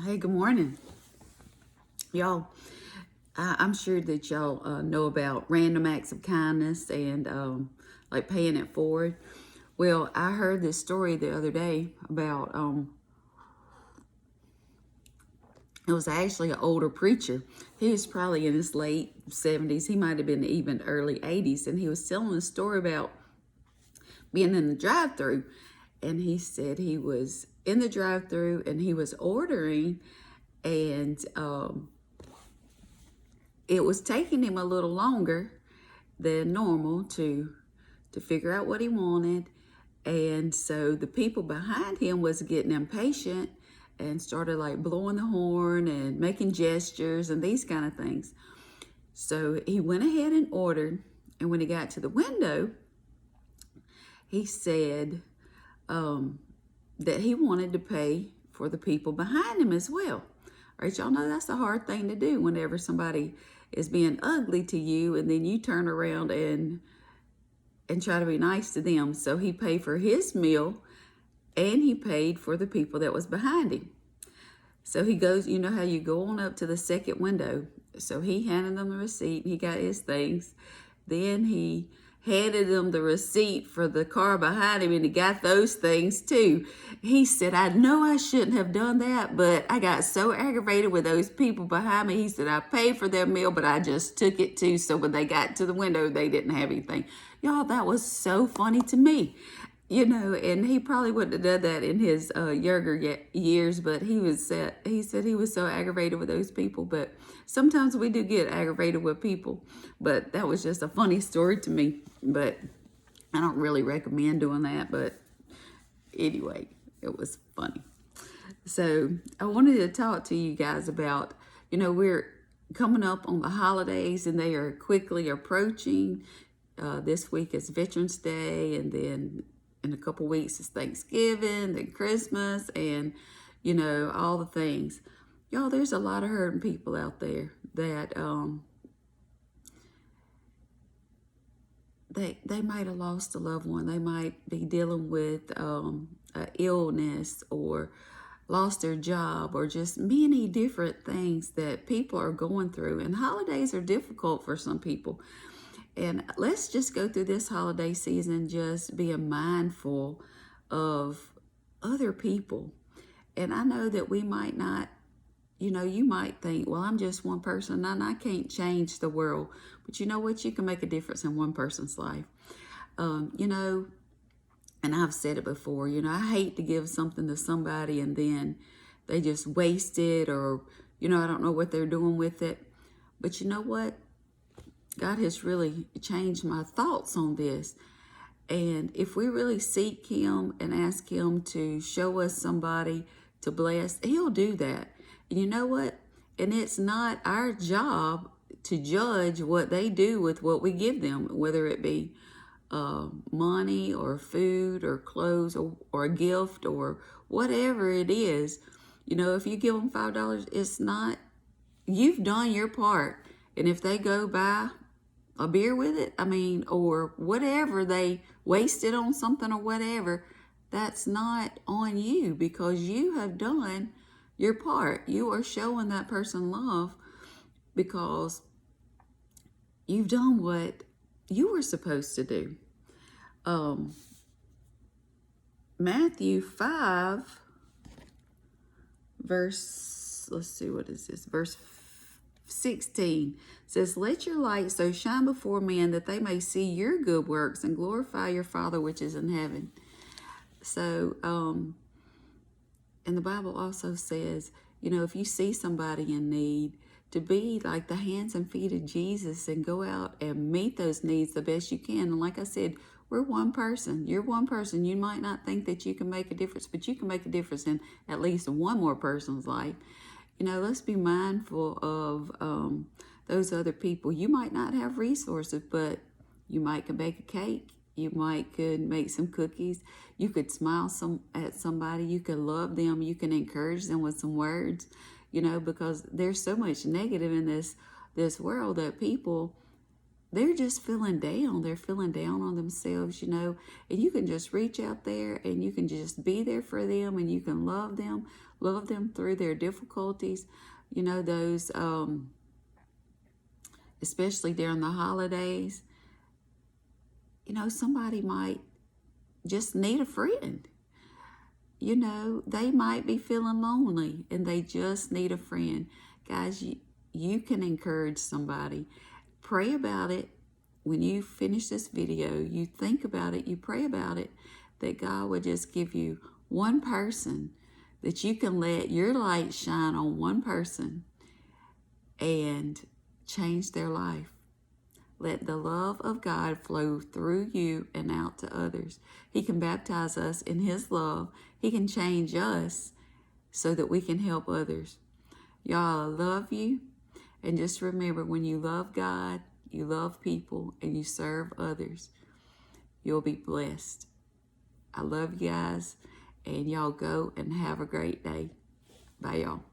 Hey, good morning, y'all. I'm sure that y'all know about random acts of kindness and like paying it forward. Well, I heard this story the other day about it was actually an older preacher. He was probably in his late 70s. He might have been even early 80s, and he was telling a story about being in the drive-through. And he said he was in the drive-through and he was ordering, and it was taking him a little longer than normal to figure out what he wanted. And so the people behind him was getting impatient and started like blowing the horn and making gestures and these kind of things. So he went ahead and ordered, and when he got to the window, he said that he wanted to pay for the people behind him as well. All right, y'all know that's a hard thing to do whenever somebody is being ugly to you and then you turn around and try to be nice to them. So he paid for his meal and he paid for the people that was behind him. So he goes, you know how you go on up to the second window. So he handed them the receipt. He got his things. Then he handed them the receipt for the car behind him, and he got those things too. He said, I know I shouldn't have done that, but I got so aggravated with those people behind me. He said, I paid for their meal, but I just took it too. So when they got to the window, they didn't have anything. Y'all, that was so funny to me. You know, and he probably wouldn't have done that in his younger years, but he said he was so aggravated with those people. But sometimes we do get aggravated with people, but that was just a funny story to me. But I don't really recommend doing that, but anyway, it was funny. So I wanted to talk to you guys about, we're coming up on the holidays and they are quickly approaching. This week is Veterans Day, and then in a couple weeks is Thanksgiving, then Christmas, and all the things. Y'all, there's a lot of hurting people out there that they might have lost a loved one. They might be dealing with an illness or lost their job, or just many different things that people are going through. And holidays are difficult for some people. And let's just go through this holiday season just being mindful of other people. And I know that we might not, you might think, well, I'm just one person and I can't change the world. But you know what? You can make a difference in one person's life. And I've said it before, I hate to give something to somebody and then they just waste it, or, I don't know what they're doing with it. But you know what? God has really changed my thoughts on this. And if we really seek Him and ask Him to show us somebody to bless, He'll do that. And you know what? And it's not our job to judge what they do with what we give them, whether it be money or food or clothes or a gift or whatever it is. If you give them $5, it's not, you've done your part. And if they go buy a beer with it, or whatever, they wasted on something or whatever, that's not on you, because you have done your part. You are showing that person love because you've done what you were supposed to do. Matthew 5, verse 16 says, let your light so shine before men that they may see your good works and glorify your Father which is in heaven. So, and the Bible also says, if you see somebody in need, to be like the hands and feet of Jesus and go out and meet those needs the best you can. And like I said, we're one person. You're one person. You might not think that you can make a difference, but you can make a difference in at least one more person's life. Let's be mindful of those other people. You might not have resources, but you might could bake a cake. You might could make some cookies. You could smile at somebody. You could love them. You can encourage them with some words, because there's so much negative in this world that people they're just feeling down. They're feeling down on themselves, you know, and you can just reach out there and you can just be there for them, and you can love them through their difficulties. You know, those, especially during the holidays, you know, somebody might just need a friend. You know, they might be feeling lonely and they just need a friend. Guys, you can encourage somebody. Pray about it. When you finish this video, you think about it, you pray about it, that God would just give you one person that you can let your light shine on, one person, and change their life. Let the love of God flow through you and out to others. He can baptize us in His love. He can change us so that we can help others. Y'all, I love you. And just remember, when you love God, you love people, and you serve others, you'll be blessed. I love you guys, and y'all go and have a great day. Bye, y'all.